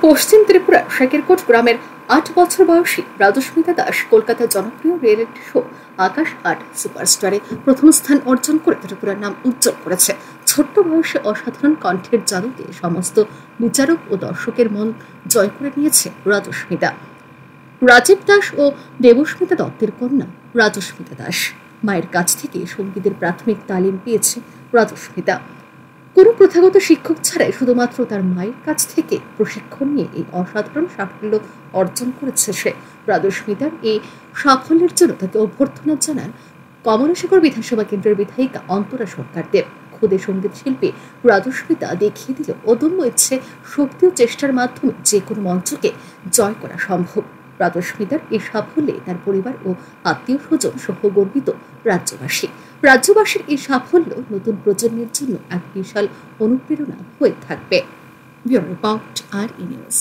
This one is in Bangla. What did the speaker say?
পশ্চিম ত্রিপুরার শেকেরকোট গ্রামের ৮ বছর বয়সী রাজস্মিতা দাস কলকাতার জনপ্রিয় রিয়েলিটি শো আকাশ ৮ সুপারস্টারে প্রথম স্থান অর্জন করে ত্রিপুরার নাম উজ্জ্বল করেছে। ছোট্ট বয়সে অসাধারণ কণ্ঠের জাদুতে সমস্ত বিচারক ও দর্শকের মন জয় করে নিয়েছে রাজস্মিতা। রাজীব দাস ও দেবস্মিতা দত্তের কন্যা রাজস্মিতা দাস। মায়ের কাছ থেকে সঙ্গীতের প্রাথমিক তালিম পেয়েছে রাজস্মিতা। কোনো প্রথাগত শিক্ষক ছাড়াই শুধুমাত্র তার মায়ের কাছ থেকে প্রশিক্ষণ নিয়ে এই অসাধারণ সাফল্য অর্জন করেছে সে। রাজস্মিতার এই সাফল্যের জন্য তাকে অভ্যর্থনা জানান কমলাশেখর বিধানসভা কেন্দ্রের বিধায়িকা অন্তরা সরকার দেব। খুদে সঙ্গীত শিল্পী রাজস্মিতা দেখিয়ে দিল অদম্য ইচ্ছে, শক্তি ও চেষ্টার মাধ্যমে যে কোনো মঞ্চকে জয় করা সম্ভব। রাজস্মিতার এই সাফল্যে তার পরিবার ও আত্মীয় স্বজন সহ গর্বিত রাজ্যবাসীর এই সাফল্য নতুন প্রজন্মের জন্য এক বিশাল অনুপ্রেরণা হয়ে থাকবে। Bureau report, RE news.